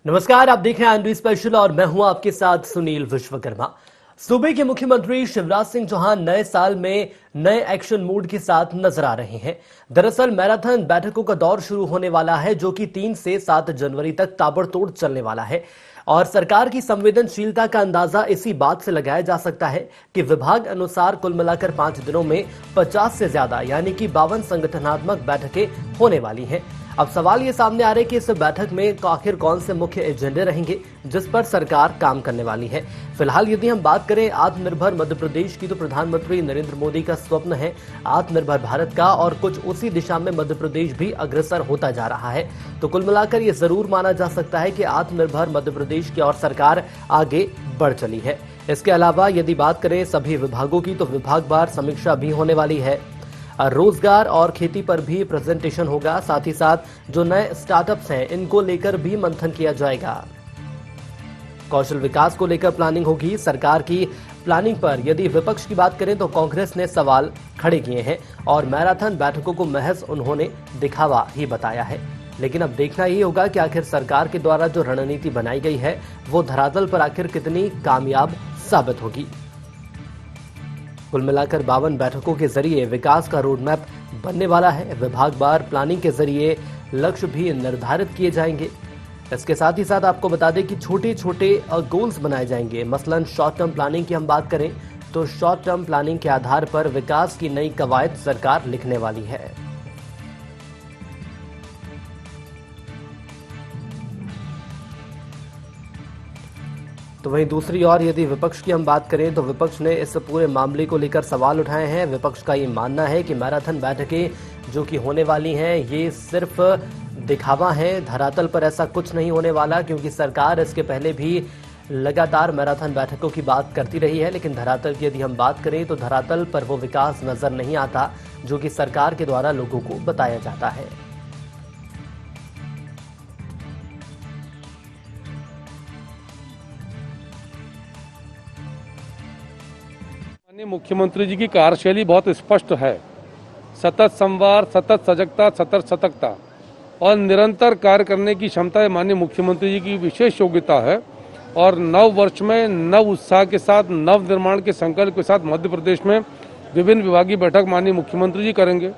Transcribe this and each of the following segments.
नमस्कार, आप देख रहे हैं एनडी स्पेशल और मैं हूं आपके साथ सुनील विश्वकर्मा। सूबे के मुख्यमंत्री शिवराज सिंह चौहान नए साल में नए एक्शन मूड के साथ नजर आ रहे हैं। दरअसल मैराथन बैठकों का दौर शुरू होने वाला है, जो कि 3 से 7 जनवरी तक ताबड़तोड़ चलने वाला है। और सरकार की संवेदनशीलता का अंदाजा इसी बात से लगाया जा सकता है कि विभाग अनुसार कुल मिलाकर 5 दिनों में 50 से ज्यादा यानी कि 52 संगठनात्मक बैठकें होने वाली हैं। अब सवाल ये सामने आ रहे हैं कि इस बैठक में आखिर कौन से मुख्य एजेंडे रहेंगे जिस पर सरकार काम करने वाली है। फिलहाल यदि हम बात करें आत्मनिर्भर मध्य प्रदेश की, तो प्रधानमंत्री नरेंद्र मोदी का स्वप्न है आत्मनिर्भर भारत का, और कुछ उसी दिशा में मध्य प्रदेश भी अग्रसर होता जा रहा है। तो कुल मिलाकर ये जरूर माना जा सकता है कि आत्मनिर्भर मध्य प्रदेश की ओर सरकार आगे बढ़ चली है। इसके अलावा यदि बात करें सभी विभागों की, तो विभागवार समीक्षा भी होने वाली है। रोजगार और खेती पर भी प्रेजेंटेशन होगा, साथ ही साथ जो नए स्टार्टअप्स हैं इनको लेकर भी मंथन किया जाएगा। कौशल विकास को लेकर प्लानिंग होगी। सरकार की प्लानिंग पर यदि विपक्ष की बात करें तो कांग्रेस ने सवाल खड़े किए हैं और मैराथन बैठकों को महज उन्होंने दिखावा ही बताया है। लेकिन अब देखना ही होगा कि आखिर सरकार के द्वारा जो रणनीति बनाई गई है वो धरातल पर आखिर कितनी कामयाब साबित होगी। कुल मिलाकर 52 बैठकों के जरिए विकास का रोड मैप बनने वाला है। विभागवार प्लानिंग के जरिए लक्ष्य भी निर्धारित किए जाएंगे। इसके साथ ही साथ आपको बता दें कि छोटे छोटे गोल्स बनाए जाएंगे। मसलन शॉर्ट टर्म प्लानिंग की हम बात करें तो शॉर्ट टर्म प्लानिंग के आधार पर विकास की नई कवायद सरकार लिखने वाली है। तो वहीं दूसरी ओर यदि विपक्ष की हम बात करें तो विपक्ष ने इस पूरे मामले को लेकर सवाल उठाए हैं। विपक्ष का ये मानना है कि मैराथन बैठकें जो कि होने वाली हैं ये सिर्फ दिखावा है, धरातल पर ऐसा कुछ नहीं होने वाला, क्योंकि सरकार इसके पहले भी लगातार मैराथन बैठकों की बात करती रही है। लेकिन धरातल की यदि हम बात करें तो धरातल पर वो विकास नजर नहीं आता जो कि सरकार के द्वारा लोगों को बताया जाता है। मुख्यमंत्री जी की कार्यशैली बहुत स्पष्ट है। सतत संवाद, सतत सजगता, सतत सतर्कता और निरंतर कार्य करने की क्षमता माननीय मुख्यमंत्री जी की विशेष योग्यता है। और नव वर्ष में नव उत्साह के साथ, नव निर्माण के संकल्प के साथ मध्य प्रदेश में विभिन्न विभागीय बैठक माननीय मुख्यमंत्री जी करेंगे।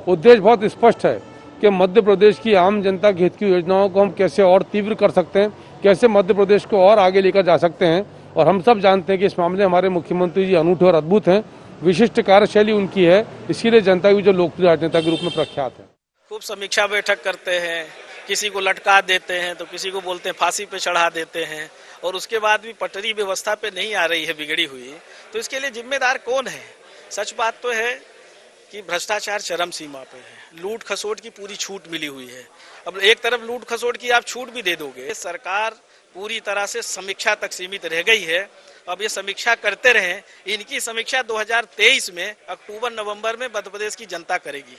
उद्देश्य बहुत स्पष्ट है कि मध्य प्रदेश की आम जनता के हित की योजनाओं को हम कैसे और तीव्र कर सकते हैं, कैसे मध्य प्रदेश को और आगे लेकर जा सकते हैं। और हम सब जानते हैं कि इस मामले में हमारे मुख्यमंत्री जी अनूठे और अद्भुत हैं। विशिष्ट कार्यशैली उनकी है, इसीलिए जनता की जो लोकप्रिय राजनेता के रूप में प्रख्यात है। खूब समीक्षा बैठक करते हैं, किसी को लटका देते हैं तो किसी को बोलते हैं फांसी पे चढ़ा देते हैं, और उसके बाद भी पटरी व्यवस्था पे नहीं आ रही है बिगड़ी हुई। तो इसके लिए जिम्मेदार कौन है? सच बात तो है कि भ्रष्टाचार चरम सीमा पे है, लूट खसोट की पूरी छूट मिली हुई है। अब एक तरफ लूट खसोट की आप छूट भी दे दोगे, सरकार पूरी तरह से समीक्षा तक सीमित रह गई है। अब ये समीक्षा करते रहें। इनकी समीक्षा 2023 में अक्टूबर नवंबर में मध्य प्रदेश की जनता करेगी।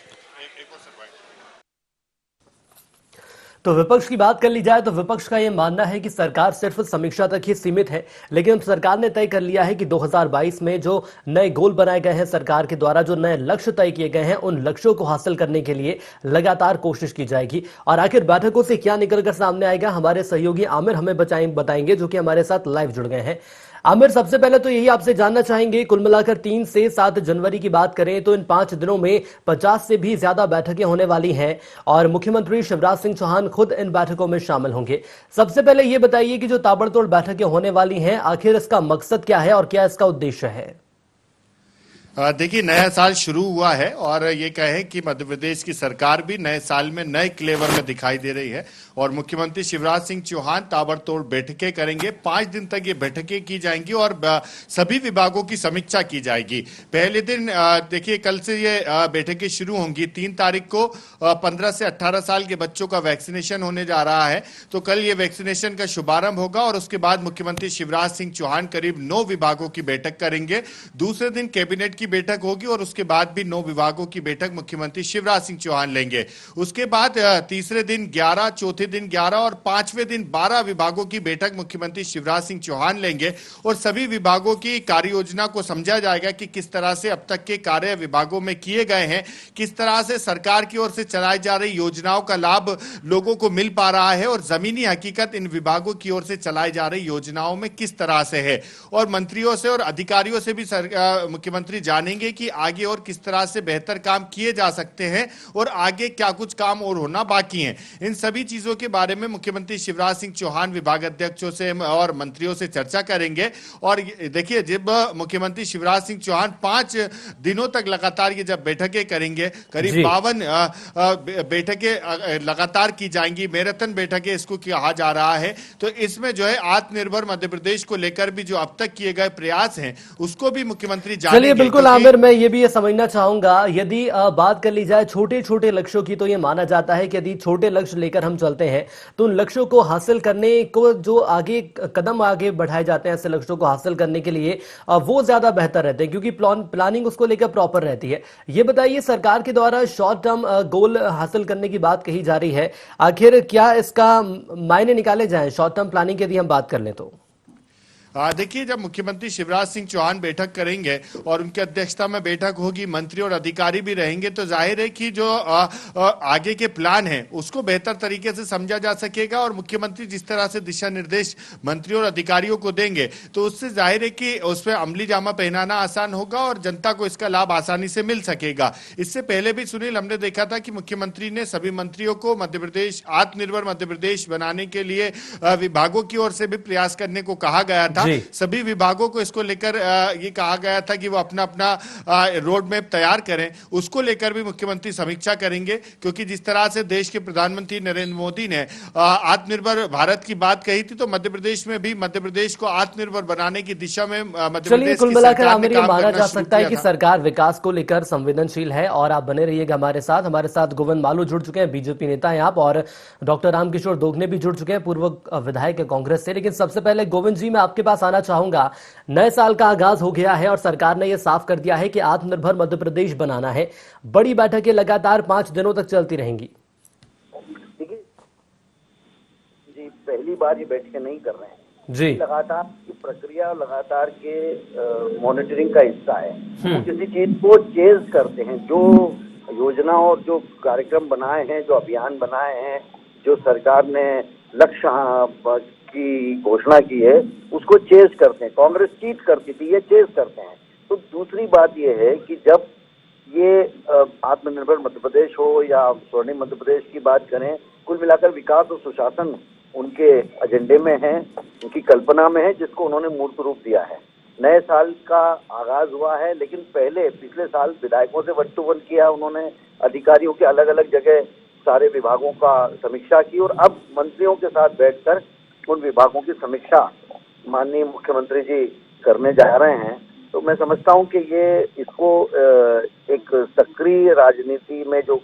तो विपक्ष की बात कर ली जाए तो विपक्ष का यह मानना है कि सरकार सिर्फ समीक्षा तक ही सीमित है। लेकिन सरकार ने तय कर लिया है कि 2022 में जो नए गोल बनाए गए हैं, सरकार के द्वारा जो नए लक्ष्य तय किए गए हैं, उन लक्ष्यों को हासिल करने के लिए लगातार कोशिश की जाएगी। और आखिर बैठकों से क्या निकलकर सामने आएगा, हमारे सहयोगी आमिर हमें बताएंगे, जो कि हमारे साथ लाइव जुड़ गए हैं। आमिर, सबसे पहले तो यही आपसे जानना चाहेंगे, कुल मिलाकर 3 से 7 जनवरी की बात करें तो इन 5 दिनों में 50 से भी ज्यादा बैठकें होने वाली हैं और मुख्यमंत्री शिवराज सिंह चौहान खुद इन बैठकों में शामिल होंगे। सबसे पहले ये बताइए कि जो ताबड़तोड़ बैठकें होने वाली हैं, आखिर इसका मकसद क्या है और क्या इसका उद्देश्य है? देखिए, नया साल शुरू हुआ है और ये कहें कि मध्य प्रदेश की सरकार भी नए साल में नए क्लेवर में दिखाई दे रही है और मुख्यमंत्री शिवराज सिंह चौहान ताबड़तोड़ बैठकें करेंगे। 5 दिन तक ये बैठकें की जाएंगी और सभी विभागों की समीक्षा की जाएगी। पहले दिन देखिए, कल से ये बैठकें शुरू होंगी। 3 तारीख को 15 से 18 साल के बच्चों का वैक्सीनेशन होने जा रहा है, तो कल ये वैक्सीनेशन का शुभारंभ होगा और उसके बाद मुख्यमंत्री शिवराज सिंह चौहान करीब 9 विभागों की बैठक करेंगे। दूसरे दिन कैबिनेट की की बैठक होगी और उसके बाद भी 9 विभागों की बैठक मुख्यमंत्री शिवराज सिंह चौहान लेंगे। उसके बाद तीसरे दिन 11, चौथे दिन 11 और 5वें दिन 12 विभागों की बैठक मुख्यमंत्री शिवराज सिंह चौहान लेंगे और सभी विभागों की कार्य योजना को समझा जाएगा कि किस तरह से अब तक के कार्य विभागों में किए गए हैं, किस तरह से सरकार की ओर से चलाई जा रही योजनाओं का लाभ लोगों को मिल पा रहा है और जमीनी हकीकत इन विभागों की ओर से चलाई जा रही योजनाओं में किस तरह से है। और मंत्रियों से और अधिकारियों से भी मुख्यमंत्री जानेंगे कि आगे और किस तरह से बेहतर काम किए जा सकते हैं और आगे क्या कुछ काम और होना बाकी है। इन सभी चीजों के बारे में मुख्यमंत्री शिवराज सिंह चौहान विभाग अध्यक्षों से और मंत्रियों से चर्चा करेंगे। और देखिए, जब मुख्यमंत्री शिवराज सिंह चौहान 5 दिनों तक लगातार ये जब बैठकें करेंगे, करीब 52 बैठकें लगातार की जाएंगी, मैराथन बैठकें इसको कहा जा रहा है, तो इसमें जो है आत्मनिर्भर मध्य प्रदेश को लेकर भी जो अब तक किए गए प्रयास हैं उसको भी मुख्यमंत्री जानेंगे। चलिए बिल्कुल आमिर, मैं ये भी ये समझना चाहूंगा, यदि बात कर ली जाए छोटे छोटे लक्ष्यों की, तो ये माना जाता है कि यदि छोटे लक्ष्य लेकर हम चलते हैं तो उन लक्ष्यों को हासिल करने को जो आगे कदम आगे बढ़ाए जाते हैं ऐसे लक्ष्यों को हासिल करने के लिए, वो ज्यादा बेहतर रहते हैं क्योंकि प्लानिंग उसको लेकर प्रॉपर रहती है। ये बताइए, सरकार के द्वारा शॉर्ट टर्म गोल हासिल करने की बात कही जा रही है, आखिर क्या इसका मायने निकाले जाएं शॉर्ट टर्म प्लानिंग की यदि हम बात कर लें तो? देखिए, जब मुख्यमंत्री शिवराज सिंह चौहान बैठक करेंगे और उनकी अध्यक्षता में बैठक होगी, मंत्री और अधिकारी भी रहेंगे, तो जाहिर है कि जो आगे के प्लान हैं उसको बेहतर तरीके से समझा जा सकेगा और मुख्यमंत्री जिस तरह से दिशा निर्देश मंत्रियों और अधिकारियों को देंगे तो उससे जाहिर है कि उस पर अमली जामा पहनाना आसान होगा और जनता को इसका लाभ आसानी से मिल सकेगा। इससे पहले भी सुनील, हमने देखा था कि मुख्यमंत्री ने सभी मंत्रियों को मध्य प्रदेश आत्मनिर्भर मध्य प्रदेश बनाने के लिए विभागों की ओर से भी प्रयास करने को कहा गया था। सभी विभागों को इसको लेकर ये कहा गया था कि वो अपना अपना रोड मैप तैयार करें, उसको लेकर भी मुख्यमंत्री समीक्षा करेंगे, क्योंकि जिस तरह से देश के प्रधानमंत्री नरेंद्र मोदी ने आत्मनिर्भर भारत की बात कही थी, तो मध्य प्रदेश में भी मध्य प्रदेश को आत्मनिर्भर बनाने की दिशा में मध्य प्रदेश कुल मिलाकर आमिर ये माना जा सकता है कि सरकार विकास को लेकर संवेदनशील है। और आप बने रहिएगा हमारे साथ गोविंद मालू जुड़ चुके हैं, बीजेपी नेता हैं आप, और डॉक्टर रामकिशोर दोगने भी जुड़ चुके हैं, पूर्व विधायक कांग्रेस से। लेकिन सबसे पहले गोविंद जी, मैं आपके पास आना चाहूंगा, नए साल का आगाज हो गया है और सरकार ने यह साफ कर दिया है कि आत्मनिर्भर मध्य प्रदेश बनाना है। बड़ी बैठकें लगातार 5 दिनों तक चलती रहेंगी। देखिए जी, पहली बार ये बैठकें नहीं कर रहे हैं जी, लगातार की प्रक्रिया लगातार के मॉनिटरिंग का हिस्सा है। वो किसी चीज को चेज करते हैं, जो योजना और जो कार्यक्रम बनाए हैं, जो अभियान बनाए हैं, जो सरकार ने लक्ष्य की घोषणा की है, उसको चेज करते हैं। कांग्रेस चीट करती थी, ये चेज करते हैं। तो दूसरी बात ये है कि जब ये आत्मनिर्भर मध्य प्रदेश हो या स्वर्णिम मध्य प्रदेश की बात करें, कुल मिलाकर विकास और सुशासन उनके एजेंडे में है, उनकी कल्पना में है, जिसको उन्होंने मूर्त रूप दिया है। नए साल का आगाज हुआ है, लेकिन पिछले साल विधायकों से 1 to 1 किया उन्होंने, अधिकारियों के अलग अलग जगह सारे विभागों का समीक्षा की और अब मंत्रियों के साथ बैठकर उन विभागों की समीक्षा माननीय मुख्यमंत्री जी करने जा रहे हैं। तो मैं समझता हूं कि ये इसको एक सक्रिय राजनीति में जो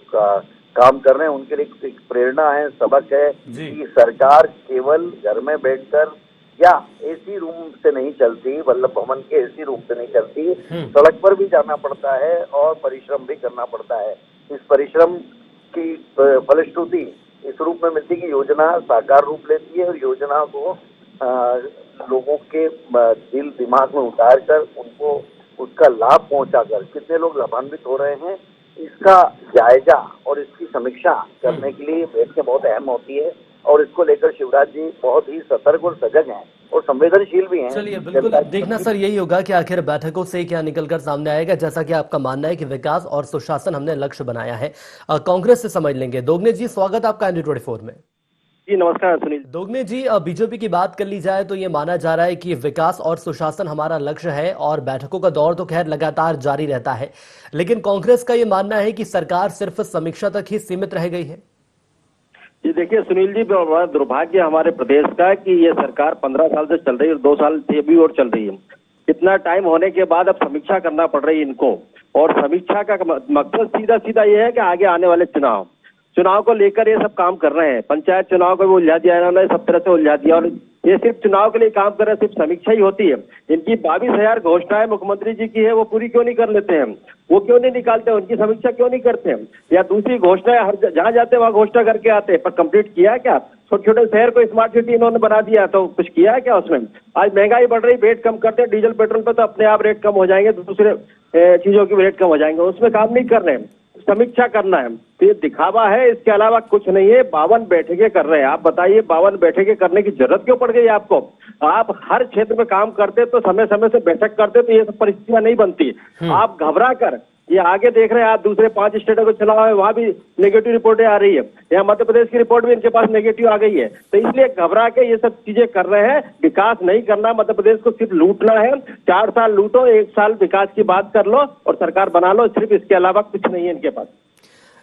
काम कर रहे हैं उनके लिए एक प्रेरणा है, सबक है कि सरकार केवल घर में बैठकर या एसी रूम से नहीं चलती, वल्लभ भवन के एसी रूम से नहीं चलती, सड़क पर भी जाना पड़ता है और परिश्रम भी करना पड़ता है। इस परिश्रम की फलश्रुति इस रूप में मिलती कि योजना साकार रूप लेती है और योजना को लोगों के दिल दिमाग में उतार कर उनको उसका लाभ पहुंचाकर कितने लोग लाभान्वित हो रहे हैं, इसका जायजा और इसकी समीक्षा करने के लिए बैठकें बहुत अहम होती है। और इसको लेकर शिवराज जी बहुत ही सतर्क और सजग हैं और संवेदनशील भी हैं। चलिए बिल्कुल देखना सर यही होगा कि आखिर बैठकों से क्या निकलकर सामने आएगा। जैसा कि आपका मानना है कि विकास और सुशासन हमने लक्ष्य बनाया है, कांग्रेस से समझ लेंगे। दोगने जी, स्वागत आपका ND24 में। जी नमस्कार सुनील। दोगने जी, बीजेपी की बात कर ली जाए तो ये माना जा रहा है कि विकास और सुशासन हमारा लक्ष्य है और बैठकों का दौर तो खैर लगातार जारी रहता है, लेकिन कांग्रेस का ये मानना है कि सरकार सिर्फ समीक्षा तक ही सीमित रह गई है। जी देखिए सुनील जी, बड़ा दुर्भाग्य हमारे प्रदेश का कि ये सरकार 15 साल से चल रही है और 2 साल से भी और चल रही है। इतना टाइम होने के बाद अब समीक्षा करना पड़ रही है इनको, और समीक्षा का मकसद सीधा सीधा ये है कि आगे आने वाले चुनाव को लेकर ये सब काम कर रहे हैं। पंचायत चुनाव को भी उलझा दिया इन्होंने, सब तरह से उलझा दिया। और ये सिर्फ चुनाव के लिए काम कर रहे हैं, सिर्फ समीक्षा ही होती है। इनकी 22,000 घोषणाएं मुख्यमंत्री जी की है, वो पूरी क्यों नहीं कर लेते हैं? वो क्यों नहीं निकालते हैं? उनकी समीक्षा क्यों नहीं करते हैं? या दूसरी घोषणाएं हर जहां जाते हैं वहां घोषणा करके आते हैं, पर कंप्लीट किया क्या? छोटे छोटे शहर को स्मार्ट सिटी इन्होंने बना दिया, तो कुछ किया है क्या उसमें? आज महंगाई बढ़ रही, रेट कम करते हैं डीजल पेट्रोल पे तो अपने आप रेट कम हो जाएंगे, दूसरे चीजों की रेट कम हो जाएंगे, उसमें काम नहीं कर रहे हैं। समीक्षा करना है तो ये दिखावा है, इसके अलावा कुछ नहीं है। 52 बैठकें कर रहे हैं, आप बताइए 52 बैठकें करने की जरूरत क्यों पड़ गई आपको? आप हर क्षेत्र में काम करते तो समय समय से बैठक करते तो ये सब परिस्थितियां नहीं बनती। आप घबरा कर ये आगे देख रहे हैं, आप दूसरे 5 स्टेटों को चुनाव है, वहां भी नेगेटिव रिपोर्टें आ रही है। यहाँ मध्य प्रदेश की रिपोर्ट भी इनके पास नेगेटिव आ गई है, तो इसलिए घबरा के ये सब चीजें कर रहे हैं। विकास नहीं करना, मध्य प्रदेश को सिर्फ लूटना है। 4 साल लूटो, 1 साल विकास की बात कर लो और सरकार बना लो, सिर्फ इसके अलावा कुछ नहीं है इनके पास।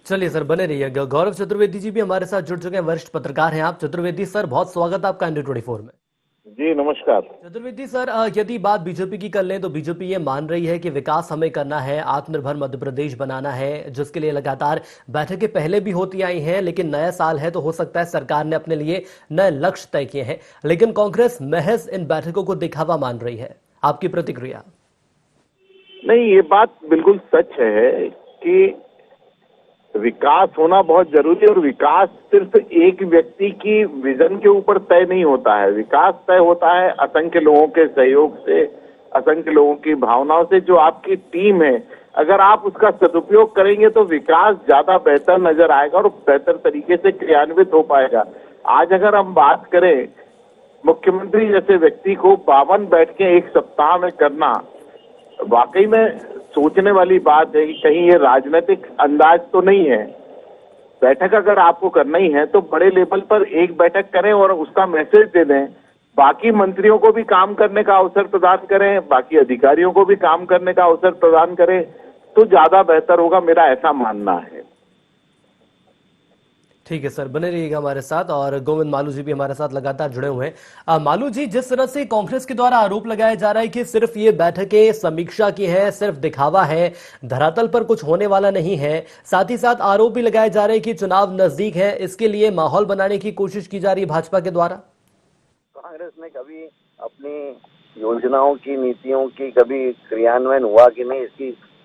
चलिए सर, बने रहिए। गौरव चतुर्वेदी जी भी हमारे साथ जुड़ चुके हैं, वरिष्ठ पत्रकार हैं आप। चतुर्वेदी सर, बहुत स्वागत आपका इंडिया 24 में। जी नमस्कार। चतुर्वेदी सर, यदि बात बीजेपी की कर लें तो बीजेपी ये मान रही है कि विकास हमें करना है, आत्मनिर्भर मध्य प्रदेश बनाना है, जिसके लिए लगातार बैठकें पहले भी होती आई हैं, लेकिन नया साल है तो हो सकता है सरकार ने अपने लिए नए लक्ष्य तय किए हैं, लेकिन कांग्रेस महज इन बैठकों को दिखावा मान रही है। आपकी प्रतिक्रिया? नहीं, ये बात बिल्कुल सच है कि विकास होना बहुत जरूरी है और विकास सिर्फ एक व्यक्ति की विजन के ऊपर तय नहीं होता है। विकास तय होता है असंख्य लोगों के सहयोग से, असंख्य लोगों की भावनाओं से। जो आपकी टीम है, अगर आप उसका सदुपयोग करेंगे तो विकास ज्यादा बेहतर नजर आएगा और बेहतर तरीके से क्रियान्वित हो पाएगा। आज अगर हम बात करें, मुख्यमंत्री जैसे व्यक्ति को 52 बैठकें एक सप्ताह में करना वाकई में सोचने वाली बात है कि कहीं ये राजनीतिक अंदाज तो नहीं है। बैठक अगर आपको करना ही है तो बड़े लेवल पर एक बैठक करें और उसका मैसेज दे दें। बाकी मंत्रियों को भी काम करने का अवसर प्रदान करें, बाकी अधिकारियों को भी काम करने का अवसर प्रदान करें तो ज्यादा बेहतर होगा, मेरा ऐसा मानना है। ठीक है सर, बने रहिएगा हमारे साथ। और गोविंद मालू जी भी हमारे साथ लगातार जुड़े हुए हैं। मालू जी, जिस तरह से कांग्रेस के द्वारा आरोप लगाया जा रहा है कि सिर्फ ये बैठकें समीक्षा की है, सिर्फ दिखावा है, धरातल पर कुछ होने वाला नहीं है, साथ ही साथ आरोप भी लगाए जा रहे हैं कि चुनाव नजदीक है, इसके लिए माहौल बनाने की कोशिश की जा रही है भाजपा के द्वारा। कांग्रेस ने कभी अपनी योजनाओं की, नीतियों की कभी क्रियान्वयन हुआ कि नहीं,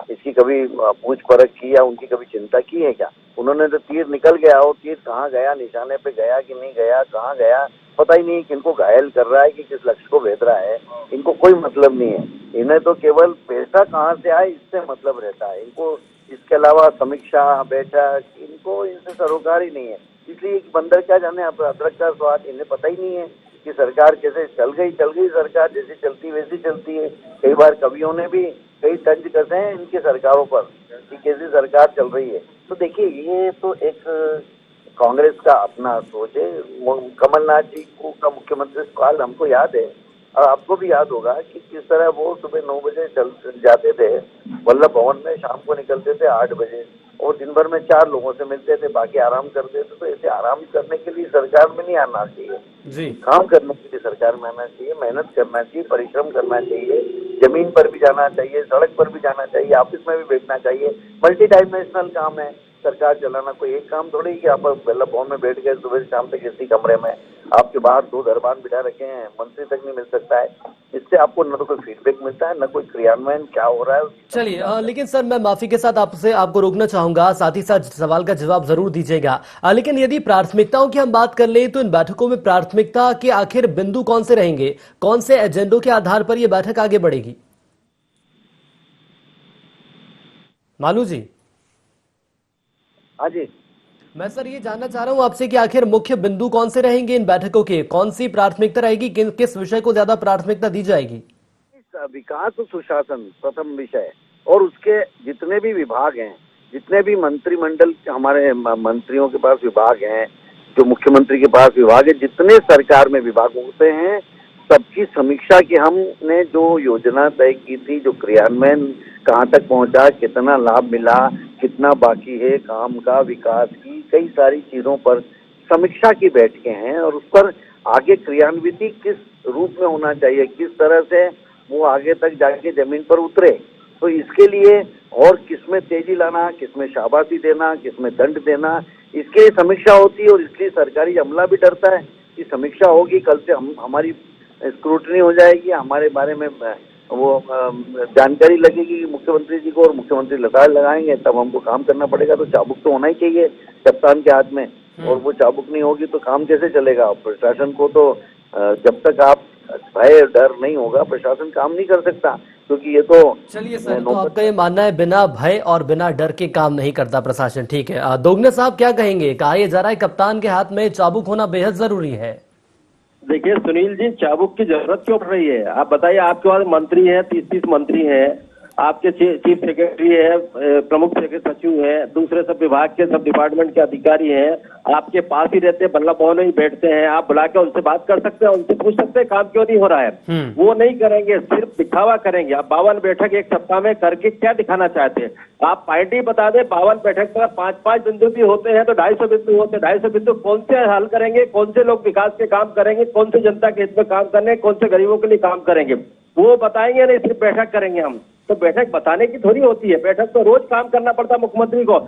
इसकी कभी पूछ परख की या उनकी कभी चिंता की है क्या? उन्होंने तो तीर निकल गया, और तीर कहाँ गया, निशाने पे गया कि नहीं गया, कहाँ गया पता ही नहीं, किनको घायल कर रहा है कि किस लक्ष्य को भेज रहा है, इनको कोई मतलब नहीं है। इन्हें तो केवल पैसा कहाँ से आए इससे मतलब रहता है इनको। इसके अलावा समीक्षा, बैठक, इनको इनसे सरोकार ही नहीं है। इसलिए बंदर क्या जाने अदरक का स्वाद, इन्हें पता ही नहीं है कि सरकार कैसे चल गई सरकार जैसी चलती वैसी चलती है। कई बार कवियों ने भी कई तंज कसे हैं इनकी सरकारों पर कि कैसी सरकार चल रही है। तो देखिए, ये तो एक कांग्रेस का अपना सोच है। कमलनाथ जी को का मुख्यमंत्री काल हमको याद है, और आपको भी याद होगा कि किस तरह वो सुबह 9 बजे चल जाते थे वल्लभ भवन में, शाम को निकलते थे 8 बजे, और दिन भर में 4 लोगों से मिलते थे, बाकी आराम करते थे। तो ऐसे आराम करने के लिए सरकार में नहीं आना चाहिए जी, काम करने के लिए सरकार में आना चाहिए, मेहनत करना चाहिए, परिश्रम करना चाहिए, जमीन पर भी जाना चाहिए, सड़क पर भी जाना चाहिए, ऑफिस में भी बैठना चाहिए। मल्टी डायमेंशनल काम है सरकार चलाना, कोई एक काम थोड़ी कि आप वल्लभ भवन में बैठ गए सुबह से शाम तक इसी कमरे में, आपके बाहर 2 दरबान बिठा रखे हैं, मंत्री तक नहीं मिल सकता है। इससे आपको न तो कोई फीडबैक मिलता है, न कोई क्रियान्वयन क्या हो रहा है। चलिए, लेकिन सर मैं माफी के साथ आपको रोकना चाहूंगा, साथ ही साथ सवाल का जवाब जरूर दीजिएगा। लेकिन यदि प्राथमिकताओं की हम बात कर ले तो इन बैठकों में प्राथमिकता के आखिर बिंदु कौन से रहेंगे, कौन से एजेंडों के आधार पर यह बैठक आगे बढ़ेगी? मालू जी। हाँ जी, मैं सर ये जानना चाह रहा हूं आपसे कि आखिर मुख्य बिंदु कौन से रहेंगे इन बैठकों के, कौन सी प्राथमिकता रहेगी, किस विषय को ज्यादा प्राथमिकता दी जाएगी? विकास और सुशासन प्रथम विषय, और उसके जितने भी विभाग हैं, जितने भी मंत्रिमंडल हमारे मंत्रियों के पास विभाग हैं, जो मुख्यमंत्री के पास विभाग है, जितने सरकार में विभाग होते हैं, सबकी समीक्षा की हमने जो योजना तय की थी, जो क्रियान्वयन कहाँ तक पहुंचा, कितना लाभ मिला, कितना बाकी है काम का, विकास की कई सारी चीजों पर समीक्षा की बैठकें हैं, और उस पर आगे क्रियान्विति किस रूप में होना चाहिए, किस तरह से वो आगे तक जाके जमीन पर उतरे। तो इसके लिए और किसमें तेजी लाना, किसमें शाबाशी देना, किसमें दंड देना, इसके लिए समीक्षा होती है। और इसलिए सरकारी अमला भी डरता है की समीक्षा होगी, कल से हमारी स्क्रूटनी हो जाएगी, हमारे बारे में वो जानकारी लगेगी मुख्यमंत्री जी को, और मुख्यमंत्री लगाएंगे, तब हमको काम करना पड़ेगा। तो चाबुक तो होना ही चाहिए कप्तान के हाथ में, और वो चाबुक नहीं होगी तो काम कैसे चलेगा? प्रशासन को तो जब तक आप भय डर नहीं होगा, प्रशासन काम नहीं कर सकता, क्योंकि ये तो चलिए सर, तो आपका ये मानना है बिना भय और बिना डर के काम नहीं करता प्रशासन, ठीक है। दोगने साहब क्या कहेंगे? कहा यह जा रहा है कप्तान के हाथ में चाबुक होना बेहद जरूरी है। देखिए सुनील जी, चाबुक की जरूरत क्यों पड़ रही है? आप बताइए, आपके पास मंत्री है, 30 मंत्री हैं, आपके चीफ सेक्रेटरी है, प्रमुख सचिव है, दूसरे सब विभाग के सब डिपार्टमेंट के अधिकारी हैं, आपके पास ही रहते हैं, बल्ला भवन में ही बैठते हैं, आप बुला के उनसे बात कर सकते हैं, उनसे पूछ सकते हैं काम क्यों नहीं हो रहा है। वो नहीं करेंगे, सिर्फ दिखावा करेंगे। आप 52 बैठक एक सप्ताह में करके क्या दिखाना चाहते हैं? आप पॉइंट ही बता दें, 52 बैठक पर 5-5 बिंदु भी होते हैं तो 250 बिंदु होते हैं। 250 बिंदु कौन से हल करेंगे? कौन से लोग विकास के काम करेंगे? कौन से जनता के हित में काम करने, कौन से गरीबों के लिए काम करेंगे? वो बताएंगे नहीं, सिर्फ बैठक करेंगे हम। तो बैठक बताने की थोड़ी होती है, बैठक तो रोज काम करना पड़ता है मुख्यमंत्री को।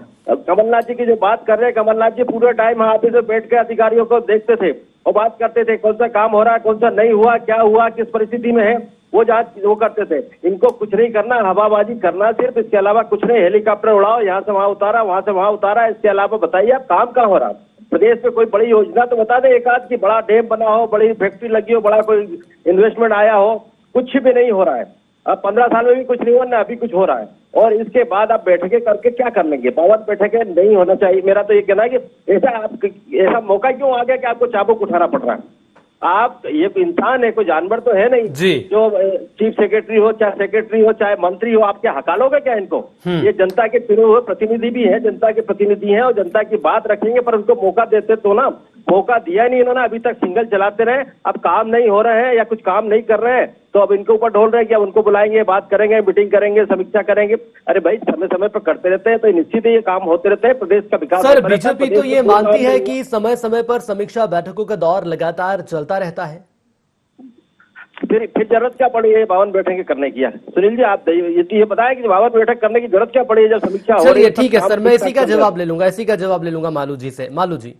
कमलनाथ जी की जो बात कर रहे हैं, कमलनाथ जी पूरे टाइम ऑफिस में बैठ के अधिकारियों को देखते थे और बात करते थे, कौन सा काम हो रहा है, कौन सा नहीं हुआ, क्या हुआ, किस परिस्थिति में है, वो जांच वो करते थे। इनको कुछ नहीं करना, हवाबाजी करना सिर्फ, इसके अलावा कुछ नहीं। हेलीकॉप्टर उड़ाओ, यहाँ से वहां उतारा, वहां से वहां उतारा, इसके अलावा बताइए आप काम कहाँ हो रहा? प्रदेश में कोई बड़ी योजना तो बता दे एक आध की, बड़ा डैम बना हो, बड़ी फैक्ट्री लगी हो, बड़ा कोई इन्वेस्टमेंट आया हो। कुछ भी नहीं हो रहा है। अब 15 साल में भी कुछ नहीं हुआ ना, अभी कुछ हो रहा है। और इसके बाद आप बैठकें करके क्या कर लेंगे? 52 बैठकें नहीं होना चाहिए। मेरा तो ये कहना है कि ऐसा मौका क्यों आ गया कि आपको चाबुक उठाना पड़ रहा है? आप ये इंसान है, कोई जानवर तो है नहीं जी। जो चीफ सेक्रेटरी हो, चाहे सेक्रेटरी हो, चाहे मंत्री हो, आप क्या हकालोगे क्या इनको? ये जनता के चुने हुए प्रतिनिधि भी है, जनता के प्रतिनिधि हैं और जनता की बात रखेंगे, पर उनको मौका देते तो ना। मौका दिया नहीं इन्होंने, अभी तक सिंगल चलाते रहे। अब काम नहीं हो रहे हैं या कुछ काम नहीं कर रहे हैं तो अब इनके ऊपर ढोल रहे हैं कि अब उनको बुलाएंगे, बात करेंगे, मीटिंग करेंगे, समीक्षा करेंगे। अरे भाई, समय समय पर करते रहते हैं तो निश्चित ही ये काम होते रहते हैं, प्रदेश का विकास। सर, बीजेपी तो ये मानती है कि समय समय पर समीक्षा बैठकों का दौर लगातार चलता रहता है। फिर जरूरत क्या पड़ी है 52 बैठकें करने की? सुनील जी, आप ये बताएं कि 52 बैठक करने की जरूरत क्या पड़ी है जब समीक्षा हो रही है? चलिए ठीक है सर, मैं इसी का जवाब ले लूंगा मालू जी से। मालू जी,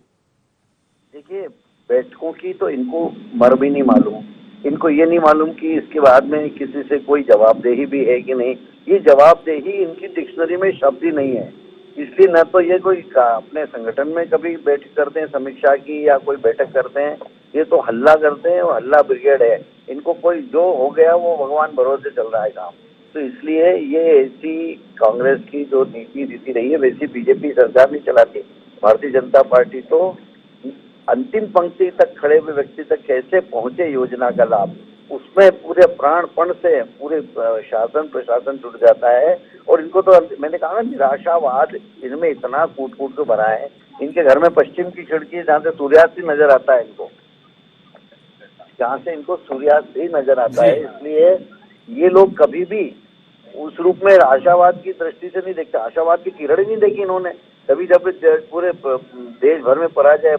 देखिए, बैठकों की तो इनको मर भी नहीं मालूम। इनको ये नहीं मालूम कि इसके बाद में किसी से कोई जवाबदेही भी है कि नहीं। ये जवाबदेही इनकी डिक्शनरी में शब्द ही नहीं है। इसलिए न तो ये कोई अपने संगठन में कभी बैठक करते हैं समीक्षा की, या कोई बैठक करते हैं। ये तो हल्ला करते हैं, और हल्ला ब्रिगेड है। इनको कोई जो हो गया वो भगवान भरोसे चल रहा है काम। तो इसलिए ये ऐसी कांग्रेस की जो नीति रही है, वैसी बीजेपी सरकार नहीं चलाती। भारतीय जनता पार्टी तो अंतिम पंक्ति तक खड़े हुए व्यक्ति तक कैसे पहुंचे योजना का लाभ, उसमें पूरे प्राणपण से पूरे शासन प्रशासन जुट जाता है। और इनको तो मैंने कहा ना, निराशावाद इनमें इतना कूट कूट के भरा है। इनके घर में पश्चिम की खिड़की जहाँ से सूर्यास्त ही नजर आता है इनको, जहाँ से इनको सूर्यास्त ही नजर आता है। इसलिए ये लोग कभी भी उस रूप में आशावाद की दृष्टि से नहीं देखते। आशावाद की किरण ही नहीं देखी इन्होंने कभी। जब पूरे देश भर में पराजय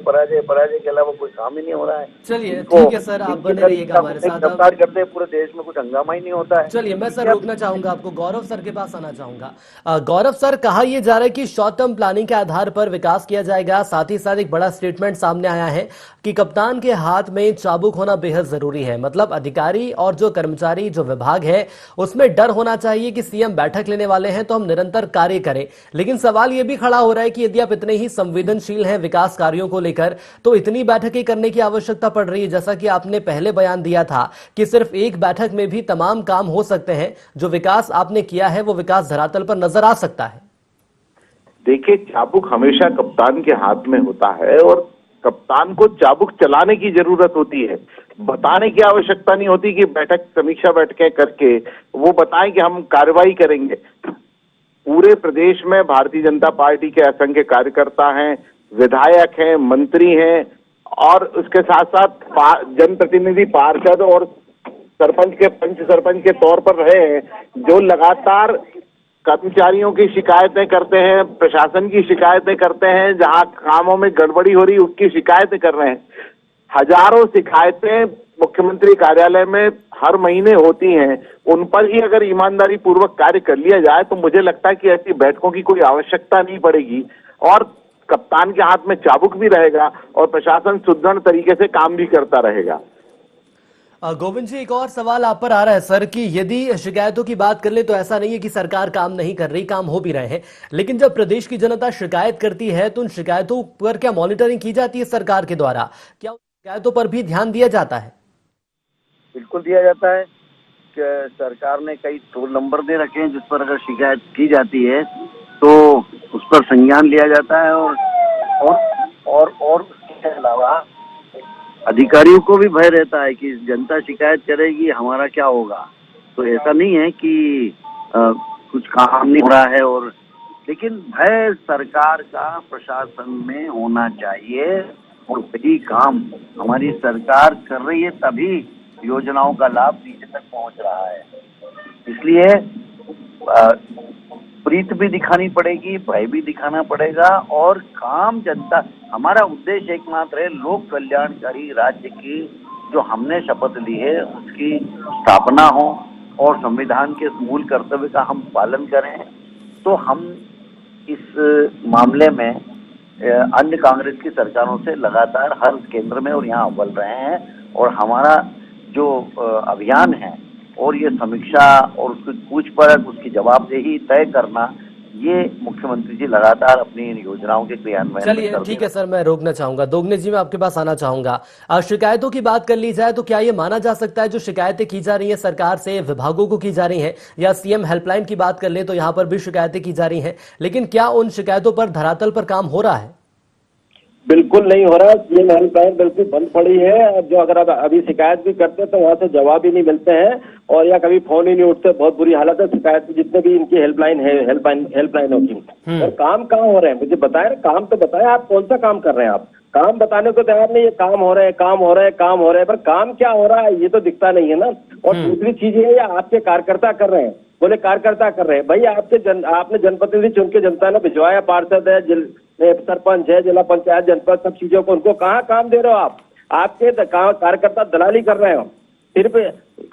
के अलावा कोई काम ही नहीं हो रहा है। चलिए ठीक है सर, आप बने रहिएगा हमारे साथ। गिरफ्तार करते हैं, पूरे देश में कुछ हंगामा ही नहीं होता है। चलिए, मैं सर रोकना चाहूंगा आपको, गौरव सर के पास आना चाहूंगा। गौरव सर, कहा यह जा रहा है कि शॉर्ट टर्म प्लानिंग के आधार पर विकास किया जाएगा। साथ ही साथ एक बड़ा स्टेटमेंट सामने आया है कि कप्तान के हाथ में चाबुक होना बेहद जरूरी है। मतलब अधिकारी और जो कर्मचारी, जो विभाग है, उसमें डर होना चाहिए कि सीएम बैठक लेने वाले हैं तो हम निरंतर कार्य करें। लेकिन सवाल यह भी खड़ा हो रहा है कि यदि आप इतने ही संवेदनशील हैं विकास कार्यों को लेकर, तो इतनी बैठकें करने की आवश्यकता पड़ रही है। जैसा कि आपने पहले बयान दिया था कि सिर्फ एक बैठक में भी तमाम काम हो सकते हैं। जो विकास आपने किया है वो विकास धरातल पर नजर आ सकता है। देखिए, चाबुक हमेशा कप्तान के हाथ में होता है और कप्तान को चाबुक चलाने की जरूरत होती है। बताने की आवश्यकता नहीं होती कि समीक्षा बैठकें करके वो बताएं कि हम कार्रवाई करेंगे। पूरे प्रदेश में भारतीय जनता पार्टी के असंख्य कार्यकर्ता हैं, विधायक हैं, मंत्री हैं, और उसके साथ साथ जनप्रतिनिधि, पार्षद और सरपंच के पंच सरपंच के तौर पर रहे हैं, जो लगातार कर्मचारियों की शिकायतें करते हैं, प्रशासन की शिकायतें करते हैं, जहां कामों में गड़बड़ी हो रही उसकी शिकायतें कर रहे हैं। हजारों शिकायतें मुख्यमंत्री कार्यालय में हर महीने होती हैं। उन पर ही अगर ईमानदारी पूर्वक कार्य कर लिया जाए तो मुझे लगता है कि ऐसी बैठकों की कोई आवश्यकता नहीं पड़ेगी। और कप्तान के हाथ में चाबुक भी रहेगा और प्रशासन सुदृढ़ तरीके से काम भी करता रहेगा। गोविंद जी, एक और सवाल आप पर आ रहा है सर कि यदि शिकायतों की बात कर ले तो ऐसा नहीं है कि सरकार काम नहीं कर रही, काम हो भी रहे हैं, लेकिन जब प्रदेश की जनता शिकायत करती है तो उन शिकायतों पर क्या मॉनिटरिंग की जाती है सरकार के द्वारा? क्या उन शिकायतों पर भी ध्यान दिया जाता है? बिल्कुल दिया जाता है कि सरकार ने कई टोल नंबर दे रखे हैं जिस पर अगर शिकायत की जाती है तो उस पर संज्ञान लिया जाता है और उसके अलावा अधिकारियों को भी भय रहता है कि जनता शिकायत करेगी हमारा क्या होगा। तो ऐसा नहीं है कि कुछ काम नहीं हो रहा है, और लेकिन भय सरकार का प्रशासन में होना चाहिए और वही काम हमारी सरकार कर रही है, तभी योजनाओं का लाभ नीचे तक पहुंच रहा है। इसलिए प्रीत भी दिखानी पड़ेगी, भय भी दिखाना पड़ेगा और काम जनता, हमारा उद्देश्य एकमात्र है लोक कल्याणकारी राज्य की जो हमने शपथ ली है उसकी स्थापना हो और संविधान के मूल कर्तव्य का हम पालन करें। तो हम इस मामले में अन्य कांग्रेस की सरकारों से लगातार हर केंद्र में और यहाँ अव्वल रहे हैं, और हमारा जो अभियान है और ये समीक्षा और उसकी पूछपरछ, उसकी जवाबदेही तय करना, ये मुख्यमंत्री जी लगातार अपनी योजनाओं के क्रियान्वयन। चलिए ठीक है सर, मैं रोकना चाहूंगा। दोगने जी, मैं आपके पास आना चाहूंगा। शिकायतों की बात कर ली जाए तो क्या ये माना जा सकता है जो शिकायतें की जा रही है सरकार से, विभागों को की जा रही हैं, या सीएम हेल्पलाइन की बात कर ले तो यहाँ पर भी शिकायतें की जा रही हैं, लेकिन क्या उन शिकायतों पर धरातल पर काम हो रहा है? बिल्कुल नहीं हो रहा। सीएम हेल्पलाइन बिल्कुल बंद पड़ी है। जो अगर आप अभी शिकायत भी करते हैं तो वहां से जवाब ही नहीं मिलते हैं, और या कभी फोन ही नहीं उठते। बहुत बुरी हालत है शिकायत की, जितने भी इनकी हेल्पलाइन है, हेल्पलाइनों की। और काम कहाँ हो रहे हैं मुझे बताएं, काम तो बताएं, आप कौन सा काम कर रहे हैं? आप काम बताने को तैयार नहीं है। काम हो रहे हैं, काम हो रहे हैं, काम हो रहे हैं, पर काम क्या हो रहा है ये तो दिखता नहीं है ना। और दूसरी चीज ये है, आपके कार्यकर्ता कर रहे हैं, बोले कार्यकर्ता कर रहे हैं। भाई आपने जनप्रतिनिधि चुन के जनता ने भिजवाया, पार्षद है, सरपंच है, जिला पंचायत, जनपद, सब चीजों को, उनको कहाँ काम दे रहे हो आप? आपके कार्यकर्ता दलाली कर रहे हो, सिर्फ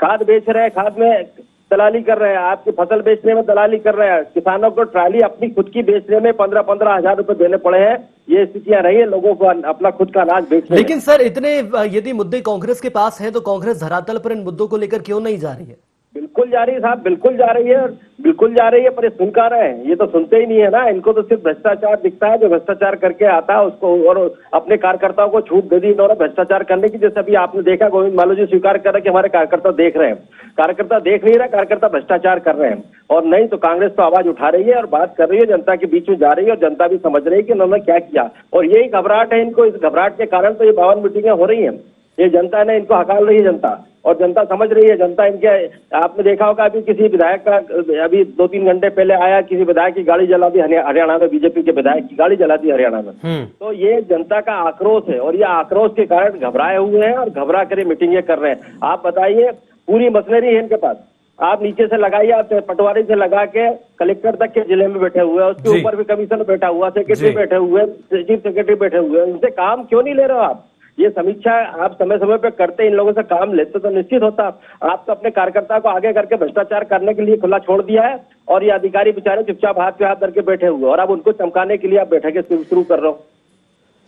खाद बेच रहे हैं, खाद में दलाली कर रहे हैं, आपकी फसल बेचने में दलाली कर रहे हैं, किसानों को ट्राली अपनी खुद की बेचने में 15-15 हजार रुपए देने पड़े हैं। ये स्थितियां रही है लोगों को अपना खुद का अनाज बेचने। लेकिन सर, इतने यदि मुद्दे कांग्रेस के पास हैं तो कांग्रेस धरातल पर इन मुद्दों को लेकर क्यों नहीं जा रही है? बिल्कुल जा रही है साहब, बिल्कुल जा रही है, बिल्कुल जा रही है, पर ये सुन का रहे हैं, ये तो सुनते ही नहीं है ना। इनको तो सिर्फ भ्रष्टाचार दिखता है, जो भ्रष्टाचार करके आता है उसको, और अपने कार्यकर्ताओं को छूट दे दी इन्होंने भ्रष्टाचार करने की। जैसे अभी आपने देखा, गोविंद मालू जी स्वीकार कर रहे कि हमारे कार्यकर्ता देख रहे हैं। कार्यकर्ता देख नहीं रहा, कार्यकर्ता भ्रष्टाचार कर रहे हैं। और नहीं तो कांग्रेस तो आवाज उठा रही है और बात कर रही है, जनता के बीच में जा रही है, और जनता भी समझ रही है कि उन्होंने क्या किया। और यही घबराहट है इनको, इस घबराहट के कारण तो ये 52 मीटिंगें हो रही है। ये जनता ने इनको हकाल रही है जनता, और जनता समझ रही है। जनता इनके, आपने देखा होगा अभी किसी विधायक का, अभी 2-3 घंटे पहले आया, किसी विधायक की गाड़ी जला दी हरियाणा में, बीजेपी के विधायक की गाड़ी जला दी हरियाणा में। तो ये जनता का आक्रोश है, और ये आक्रोश के कारण घबराए हुए हैं और घबरा कर मीटिंगें कर रहे हैं। आप बताइए, पूरी मशीनरी है इनके पास, आप नीचे से लगाइए, आप पटवारी से लगा के कलेक्टर तक के जिले में बैठे हुए हैं, उसके ऊपर भी कमिश्नर बैठा हुआ, सेक्रेटरी बैठे हुए, चीफ सेक्रेटरी बैठे हुए हैं। इनसे काम क्यों नहीं ले रहे हो आप? ये समीक्षा आप समय समय पे करते, इन लोगों से काम लेते तो निश्चित होता। आप तो अपने कार्यकर्ता को आगे करके भ्रष्टाचार करने के लिए खुला छोड़ दिया है, और ये अधिकारी बेचारे चुपचाप हाथ पे हाथ करके बैठे हुए, और अब उनको चमकाने के लिए आप बैठक शुरू कर रहे हो।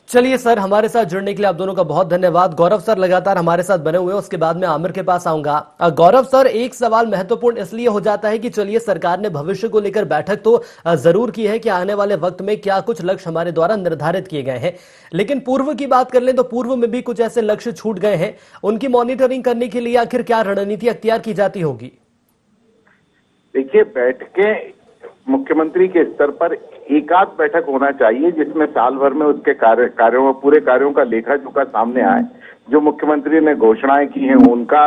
चलिए सर, हमारे साथ जुड़ने के लिए आप दोनों का बहुत धन्यवाद। गौरव सर लगातार हमारे साथ बने हुए हैं, उसके बाद में आमिर के पास आऊंगा। गौरव सर, एक सवाल महत्वपूर्ण इसलिए हो जाता है कि चलिए सरकार ने भविष्य को लेकर बैठक तो जरूर की है कि आने वाले वक्त में क्या कुछ लक्ष्य हमारे द्वारा निर्धारित किए गए हैं, लेकिन पूर्व की बात कर लें तो पूर्व में भी कुछ ऐसे लक्ष्य छूट गए हैं। उनकी मॉनिटरिंग करने के लिए आखिर क्या रणनीति अख्तियार की जाती होगी? देखिए, बैठकें मुख्यमंत्री के स्तर पर एकाध बैठक होना चाहिए जिसमें साल भर में उसके कार्यों में, पूरे कार्यों का लेखा जोखा सामने आए। जो मुख्यमंत्री ने घोषणाएं की हैं उनका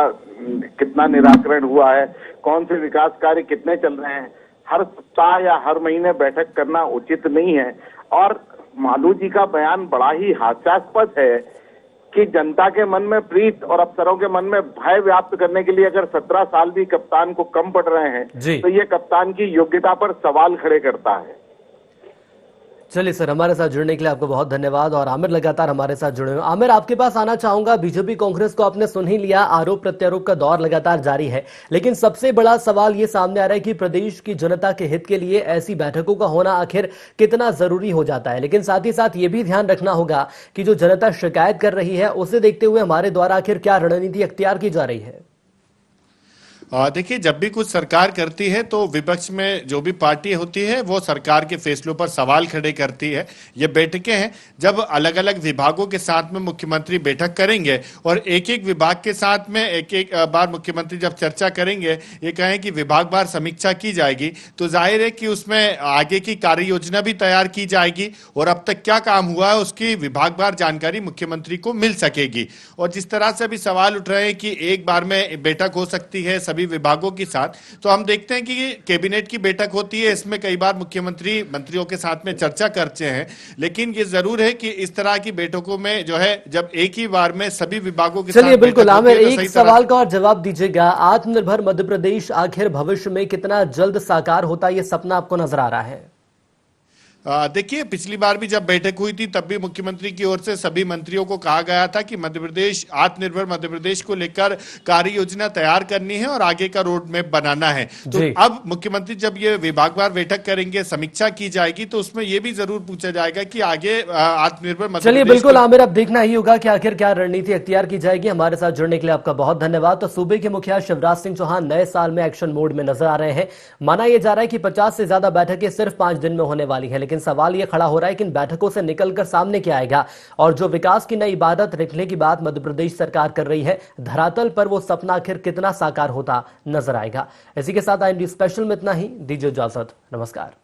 कितना निराकरण हुआ है, कौन से विकास कार्य कितने चल रहे हैं। हर सप्ताह या हर महीने बैठक करना उचित नहीं है। और मालू जी का बयान बड़ा ही हास्यास्पद है कि जनता के मन में प्रीत और अफसरों के मन में भय व्याप्त करने के लिए अगर 17 साल भी कप्तान को कम पड़ रहे हैं तो ये कप्तान की योग्यता पर सवाल खड़े करता है। चलिए सर, हमारे साथ जुड़ने के लिए आपको बहुत धन्यवाद। और आमिर लगातार हमारे साथ जुड़े हुए। आमिर, आपके पास आना चाहूंगा। बीजेपी कांग्रेस को आपने सुन ही लिया, आरोप प्रत्यारोप का दौर लगातार जारी है, लेकिन सबसे बड़ा सवाल ये सामने आ रहा है कि प्रदेश की जनता के हित के लिए ऐसी बैठकों का होना आखिर कितना जरूरी हो जाता है। लेकिन साथ ही साथ ये भी ध्यान रखना होगा कि जो जनता शिकायत कर रही है उसे देखते हुए हमारे द्वारा आखिर क्या रणनीति अख्तियार की जा रही है। देखिए, जब भी कुछ सरकार करती है तो विपक्ष में जो भी पार्टी होती है वो सरकार के फैसलों पर सवाल खड़े करती है। ये बैठकें हैं जब अलग अलग विभागों के साथ में मुख्यमंत्री बैठक करेंगे और एक एक विभाग के साथ में एक एक बार मुख्यमंत्री जब चर्चा करेंगे, ये कहें कि विभाग वार समीक्षा की जाएगी, तो जाहिर है कि उसमें आगे की कार्य योजना भी तैयार की जाएगी और अब तक क्या काम हुआ है उसकी विभाग वार जानकारी मुख्यमंत्री को मिल सकेगी। और जिस तरह से अभी सवाल उठ रहे हैं कि एक बार में बैठक हो सकती है सभी विभागों के साथ, तो हम देखते हैं कि कैबिनेट की बैठक होती है, इसमें कई बार मुख्यमंत्री मंत्रियों के साथ में चर्चा करते हैं। लेकिन ये जरूर है कि इस तरह की बैठकों में जो है जब एक ही बार में सभी विभागों के चलिए बिल्कुल आमिर, तो एक सवाल का और जवाब दीजिएगा। आत्मनिर्भर मध्य प्रदेश आखिर भविष्य में कितना जल्द साकार होता ये सपना आपको नजर आ रहा है? देखिए, पिछली बार भी जब बैठक हुई थी तब भी मुख्यमंत्री की ओर से सभी मंत्रियों को कहा गया था कि मध्य प्रदेश, आत्मनिर्भर मध्य प्रदेश को लेकर कार्य योजना तैयार करनी है और आगे का रोड मैप बनाना है। तो अब मुख्यमंत्री जब ये विभागवार बैठक करेंगे, समीक्षा की जाएगी, तो उसमें यह भी जरूर पूछा जाएगा कि आगे आत्मनिर्भर मध्य प्रदेश। चलिए बिल्कुल आमिर, अब देखना ही होगा कि आखिर क्या रणनीति अख्तियार की जाएगी। हमारे साथ जुड़ने के लिए आपका बहुत धन्यवाद। तो सूबे के मुखिया शिवराज सिंह चौहान नए साल में एक्शन मोड में नजर आ रहे हैं। माना यह जा रहा है कि 50 से ज्यादा बैठकें सिर्फ 5 दिन में होने वाली है, लेकिन सवाल यह खड़ा हो रहा है कि इन बैठकों से निकलकर सामने क्या आएगा और जो विकास की नई इबादत लिखने की बात मध्य प्रदेश सरकार कर रही है, धरातल पर वो सपना आखिर कितना साकार होता नजर आएगा। इसी के साथ IND स्पेशल में इतना ही। दीजिए इजाजत, नमस्कार।